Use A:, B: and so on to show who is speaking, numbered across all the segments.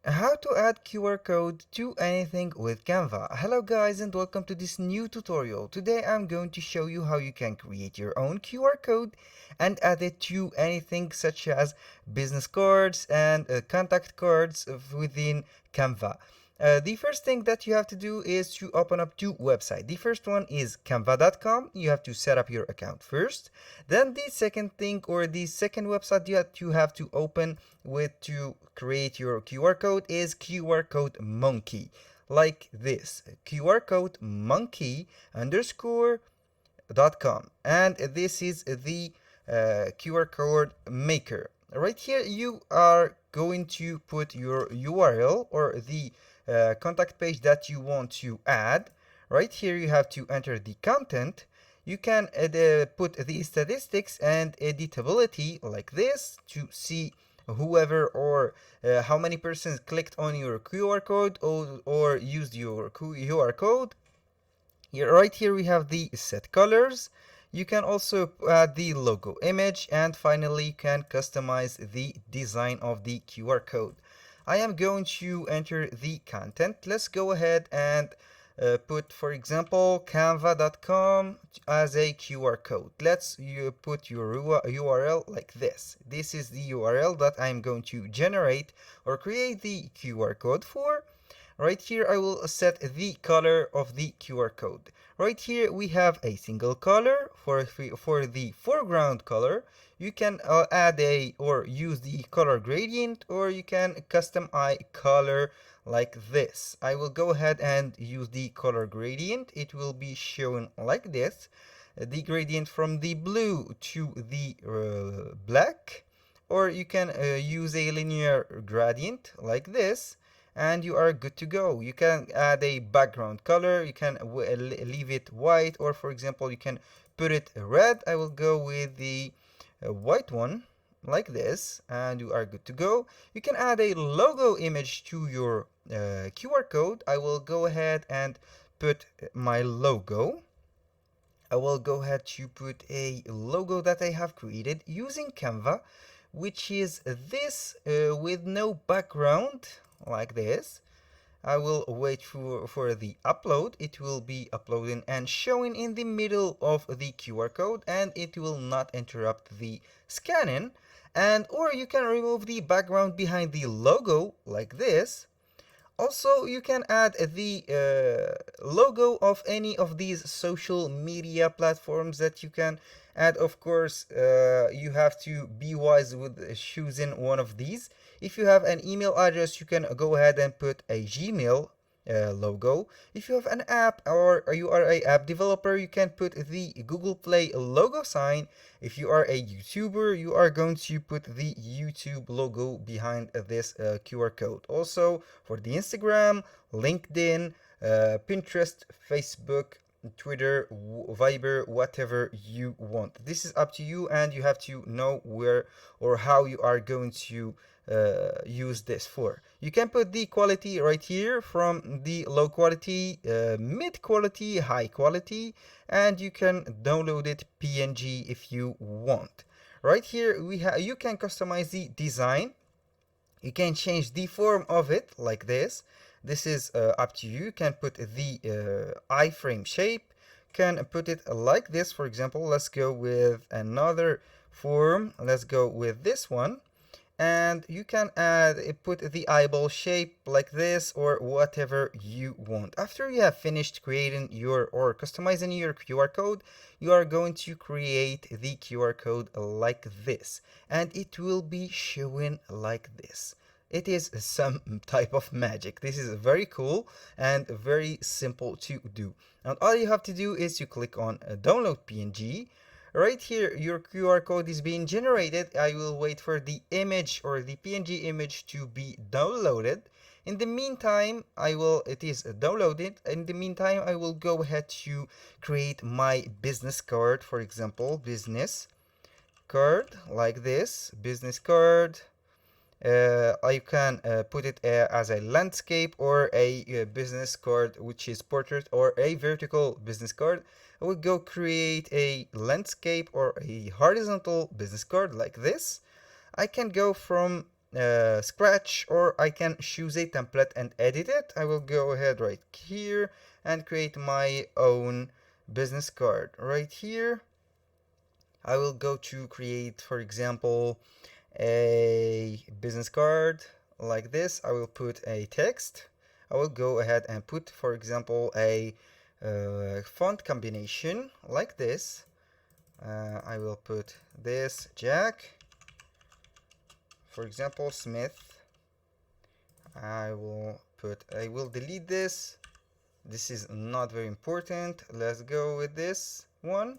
A: How to add QR code to anything with Canva. Hello guys and welcome to this new tutorial. Today I'm going to show you how you can create your own QR code and add it to anything such as business cards and contact cards within Canva. The first thing that you have to do is to open up two websites. The first one is canva.com. You have to set up your account first. Then the second thing or the second website you have to open with to create your QR code is QR code monkey, like this, QR code monkey underscore .com, and this is the QR code maker. Right here you are going to put your URL or the contact page that you want to add. Right here you have to enter the content. You can put the statistics and editability like this to see whoever or how many persons clicked on your QR code or used your QR code. Here, right here we have the set colors. You can also add the logo image, and finally you can customize the design of the QR code. I am going to enter the content. Let's go ahead and put, for example, canva.com as a QR code. Let's put your URL like this. This is the URL that I'm going to generate or create the QR code for. Right here I will set the color of the QR code. Right here we have a single color for the foreground color. You can add a or use the color gradient, or you can customize color like this. I will go ahead and use the color gradient. It will be shown like this. The gradient from the blue to the black, or you can use a linear gradient like this, and you are good to go. You can add a background color, you can leave it white, or for example you can put it red. I will go with the white one like this, and you are good to go. You can add a logo image to your QR code. I will go ahead and put my logo. I will go ahead to put a logo that I have created using Canva, which is this with no background like this. I will wait for the upload. It will be uploading and showing in the middle of the QR code, and it will not interrupt the scanning. And or you can remove the background behind the logo like this. Also, you can add the logo of any of these social media platforms that you can add. Of course, you have to be wise with choosing one of these. If you have an email address, you can go ahead and put a Gmail logo. If you have an app or you are a app developer, you can put the Google Play logo sign. If you are a YouTuber, you are going to put the YouTube logo behind this QR code. Also for the Instagram, LinkedIn, Pinterest, Facebook, Twitter, Viber, whatever you want. This is up to you, and you have to know where or how you are going to use this for. You can put the quality right here, from the low quality, mid quality, high quality, and you can download it PNG if you want. Right here you can customize the design. You can change the form of it like this. This is up to you. You can put the iframe shape, can put it like this. For example, let's go with another form. Let's go with this one, and you can put the eyeball shape like this or whatever you want. After you have finished creating your or customizing your QR code, you are going to create the QR code like this, and it will be showing like this. It is some type of magic. This is very cool and very simple to do. And all you have to do is you click on download PNG. Right here your QR code is being generated. I will wait for the image or the PNG image to be downloaded. In the meantime, it is downloaded. In the meantime, I will go ahead to create my business card. For example, business card like this, business card. I can put it as a landscape or a business card, which is portrait, or a vertical business card. I will go create a landscape or a horizontal business card like this. I can go from scratch, or I can choose a template and edit it. I will go ahead right here and create my own business card. Right here, I will go to create, for example, a business card like this. I will put a text. I will go ahead and put, for example, a font combination like this. I will put this Jack, for example, Smith. I will delete this. This is not very important. Let's go with this one.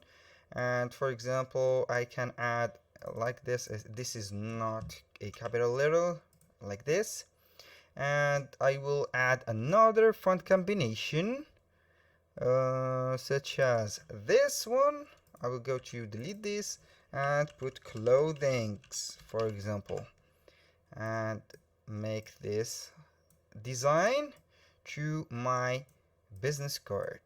A: And for example, I can add like this. This is not a capital letter, like this. And I will add another font combination, such as this one. I will go to delete this and put clothings, for example, and make this design to my business card.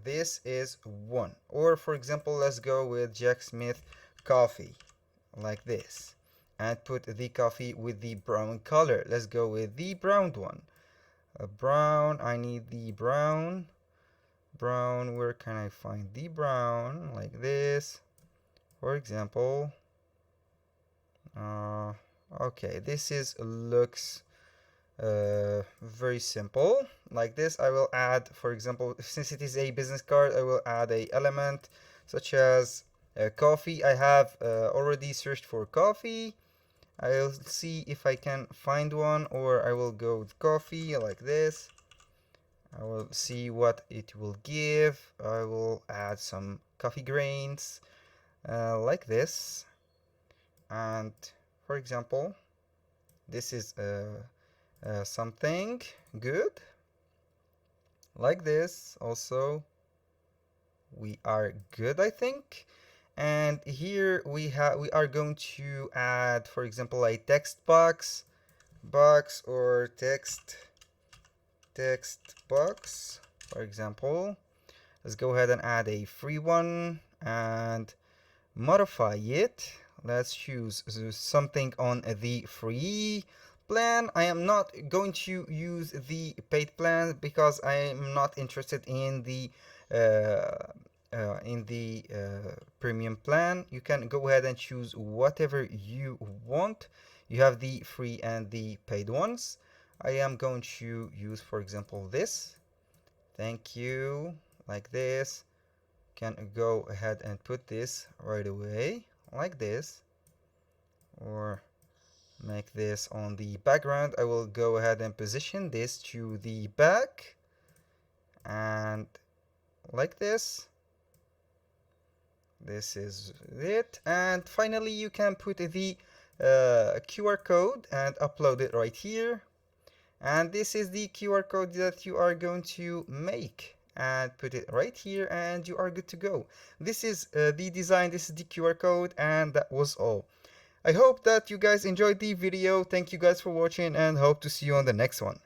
A: This is one. Or for example, let's go with Jack Smith coffee, like this, and put the coffee with the brown color. Let's go with the brown one. Brown, I need the brown. Brown, where can I find the brown? Like this, for example. Okay, this is looks very simple. Like this, I will add, for example, since it is a business card, I will add a element such as coffee. I have already searched for coffee. I'll see if I can find one, or I will go with coffee like this. I will see what it will give. I will add some coffee grains like this. And for example, this is something good like this. Also, we are good, I think. And here we are going to add, for example, a text box, or text box, for example. Let's go ahead and add a free one and modify it. Let's choose something on the free plan. I am not going to use the paid plan because I am not interested in the premium plan. You can go ahead and choose whatever you want. You have the free and the paid ones. I am going to use, for example, this. Thank you, like this. Can go ahead and put this right away, like this, or make this on the background. I will go ahead and position this to the back, and like this. This is it. And finally, you can put the QR code and upload it right here. And this is the QR code that you are going to make, and put it right here, and you are good to go. This is the design, this is the QR code, and that was all. I hope that you guys enjoyed the video. Thank you guys for watching, and hope to see you on the next one.